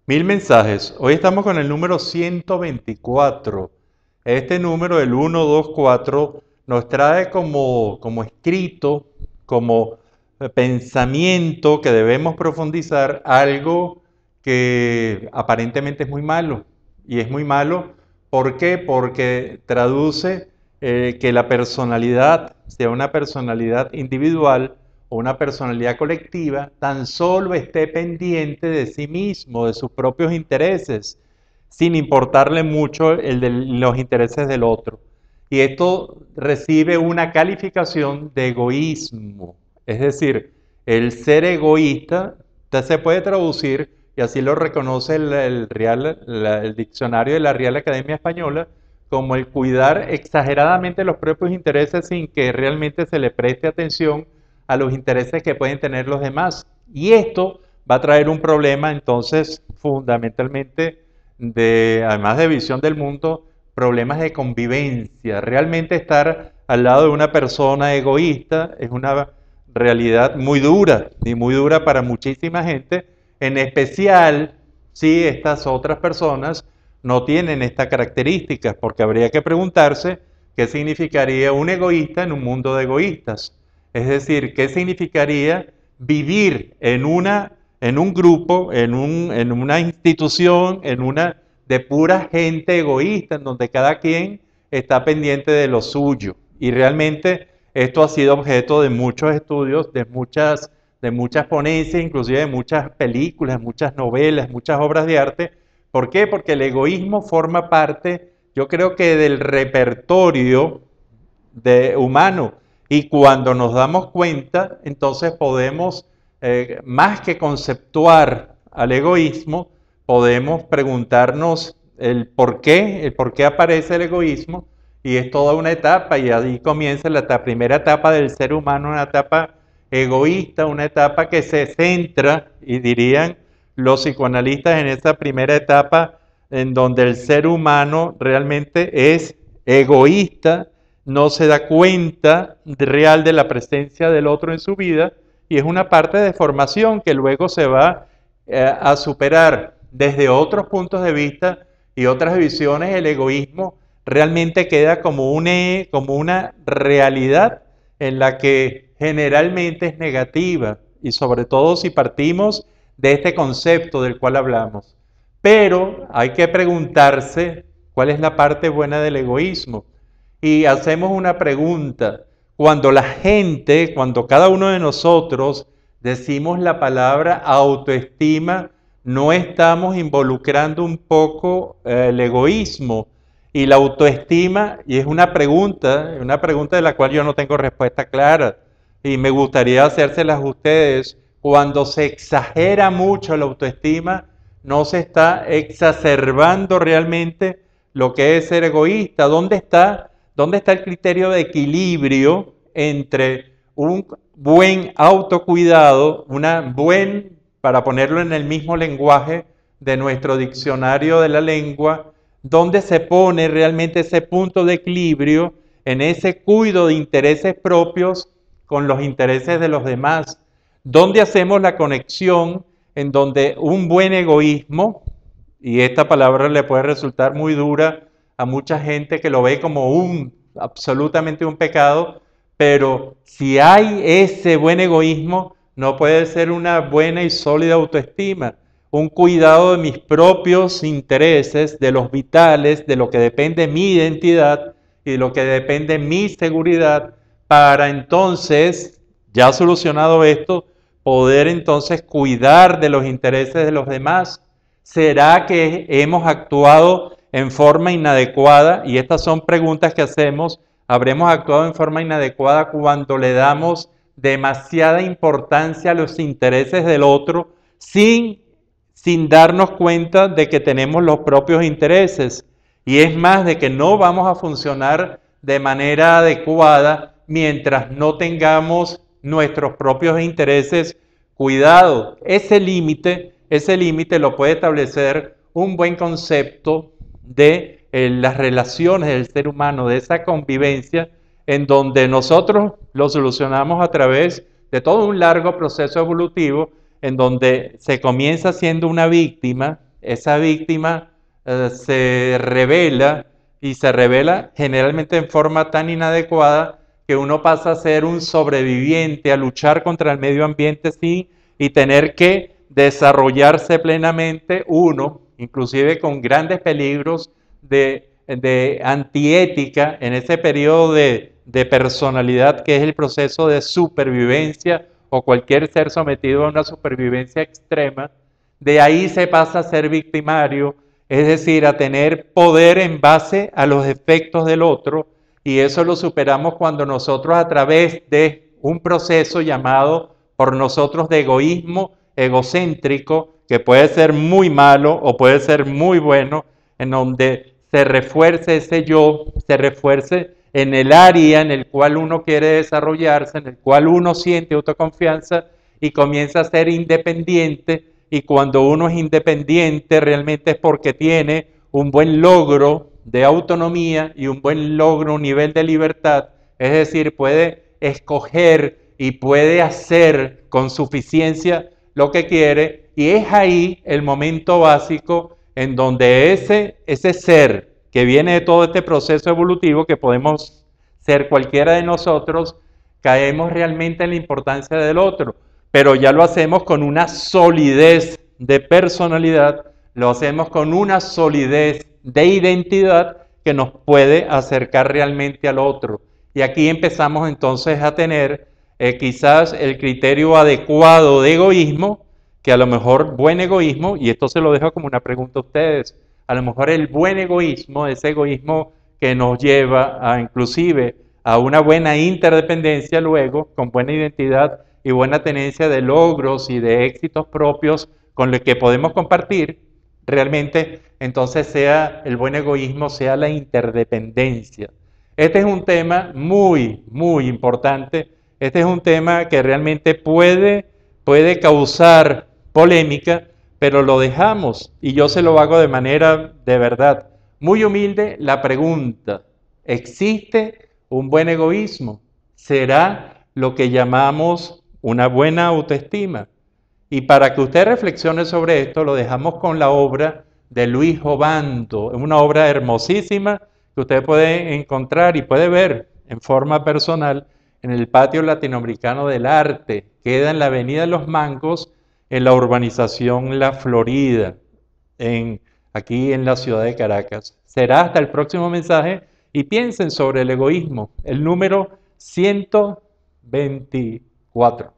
Mil mensajes. Hoy estamos con el número 124. Este número, el 124, nos trae como escrito, como pensamiento que debemos profundizar algo que aparentemente es muy malo. Y es muy malo, ¿por qué? Porque traduce que la personalidad sea una personalidad individual o una personalidad colectiva, tan solo esté pendiente de sí mismo, de sus propios intereses, sin importarle mucho los intereses del otro. Y esto recibe una calificación de egoísmo. Es decir, el ser egoísta se puede traducir, y así lo reconoce el diccionario de la Real Academia Española, como el cuidar exageradamente los propios intereses sin que realmente se le preste atención a los intereses que pueden tener los demás. Y esto va a traer un problema entonces fundamentalmente además de visión del mundo, problemas de convivencia. Realmente estar al lado de una persona egoísta es una realidad muy dura y muy dura para muchísima gente, en especial si estas otras personas no tienen estas características, porque habría que preguntarse qué significaría un egoísta en un mundo de egoístas. Es decir, qué significaría vivir en un grupo, en una institución, de pura gente egoísta, en donde cada quien está pendiente de lo suyo. Y realmente esto ha sido objeto de muchos estudios, de muchas ponencias, inclusive de muchas películas, muchas novelas, muchas obras de arte. ¿Por qué? Porque el egoísmo forma parte, yo creo que del repertorio humano. Y cuando nos damos cuenta, entonces podemos, más que conceptuar al egoísmo, podemos preguntarnos el por qué aparece el egoísmo, y es toda una etapa, y ahí comienza la primera etapa del ser humano, una etapa egoísta, una etapa que se centra, y dirían los psicoanalistas en esa primera etapa, en donde el ser humano realmente es egoísta, no se da cuenta real de la presencia del otro en su vida, y es una parte de formación que luego se va a superar desde otros puntos de vista y otras visiones. El egoísmo realmente queda como una realidad en la que generalmente es negativa, y sobre todo si partimos de este concepto del cual hablamos. Pero hay que preguntarse cuál es la parte buena del egoísmo. Y hacemos una pregunta. Cuando cada uno de nosotros decimos la palabra autoestima, no estamos involucrando un poco el egoísmo y la autoestima, y es una pregunta de la cual yo no tengo respuesta clara, y me gustaría hacérselas a ustedes. Cuando se exagera mucho la autoestima, no se está exacerbando realmente lo que es ser egoísta. ¿Dónde está el criterio de equilibrio entre un buen autocuidado, para ponerlo en el mismo lenguaje de nuestro diccionario de la lengua, dónde se pone realmente ese punto de equilibrio en ese cuidado de intereses propios con los intereses de los demás? ¿Dónde hacemos la conexión en donde un buen egoísmo, y esta palabra le puede resultar muy dura a mucha gente que lo ve como absolutamente un pecado, pero si hay ese buen egoísmo, no puede ser una buena y sólida autoestima, un cuidado de mis propios intereses, de los vitales, de lo que depende mi identidad y de lo que depende mi seguridad, para entonces, ya solucionado esto, poder entonces cuidar de los intereses de los demás. ¿Será que hemos actuado en forma inadecuada? Y estas son preguntas que hacemos. ¿Habremos actuado en forma inadecuada cuando le damos demasiada importancia a los intereses del otro sin darnos cuenta de que tenemos los propios intereses? Y es más, de que no vamos a funcionar de manera adecuada mientras no tengamos nuestros propios intereses cuidados. Ese límite lo puede establecer un buen concepto de las relaciones del ser humano, de esa convivencia, en donde nosotros lo solucionamos a través de todo un largo proceso evolutivo, en donde se comienza siendo una víctima, esa víctima se revela y se revela generalmente en forma tan inadecuada que uno pasa a ser un sobreviviente, a luchar contra el medio ambiente, sí, y tener que desarrollarse plenamente uno, inclusive con grandes peligros de antiética en ese periodo de personalidad que es el proceso de supervivencia o cualquier ser sometido a una supervivencia extrema. De ahí se pasa a ser victimario, es decir, a tener poder en base a los efectos del otro, y eso lo superamos cuando nosotros, a través de un proceso llamado por nosotros de egoísmo egocéntrico, que puede ser muy malo o puede ser muy bueno, en donde se refuerce ese yo, se refuerce en el área en el cual uno quiere desarrollarse, en el cual uno siente autoconfianza y comienza a ser independiente. Y cuando uno es independiente realmente es porque tiene un buen logro de autonomía y un buen logro, un nivel de libertad, es decir, puede escoger y puede hacer con suficiencia lo que quiere, y es ahí el momento básico en donde ese ser que viene de todo este proceso evolutivo, que podemos ser cualquiera de nosotros, caemos realmente en la importancia del otro, pero ya lo hacemos con una solidez de personalidad, lo hacemos con una solidez de identidad que nos puede acercar realmente al otro. Y aquí empezamos entonces a tener quizás el criterio adecuado de egoísmo, que a lo mejor buen egoísmo, y esto se lo dejo como una pregunta a ustedes, a lo mejor el buen egoísmo, ese egoísmo que nos lleva a inclusive a una buena interdependencia luego, con buena identidad y buena tenencia de logros y de éxitos propios con los que podemos compartir, realmente entonces sea el buen egoísmo, sea la interdependencia. Este es un tema muy, muy importante. Este es un tema que realmente puede causar polémica, pero lo dejamos y yo se lo hago de manera de verdad muy humilde la pregunta: ¿existe un buen egoísmo? ¿Será lo que llamamos una buena autoestima? Y para que usted reflexione sobre esto, lo dejamos con la obra de Luis Obando, una obra hermosísima que usted puede encontrar y puede ver en forma personal en el Patio Latinoamericano del Arte. Queda en la Avenida de los Mangos, en la urbanización La Florida, aquí en la ciudad de Caracas. Será hasta el próximo mensaje y piensen sobre el egoísmo, el número 124.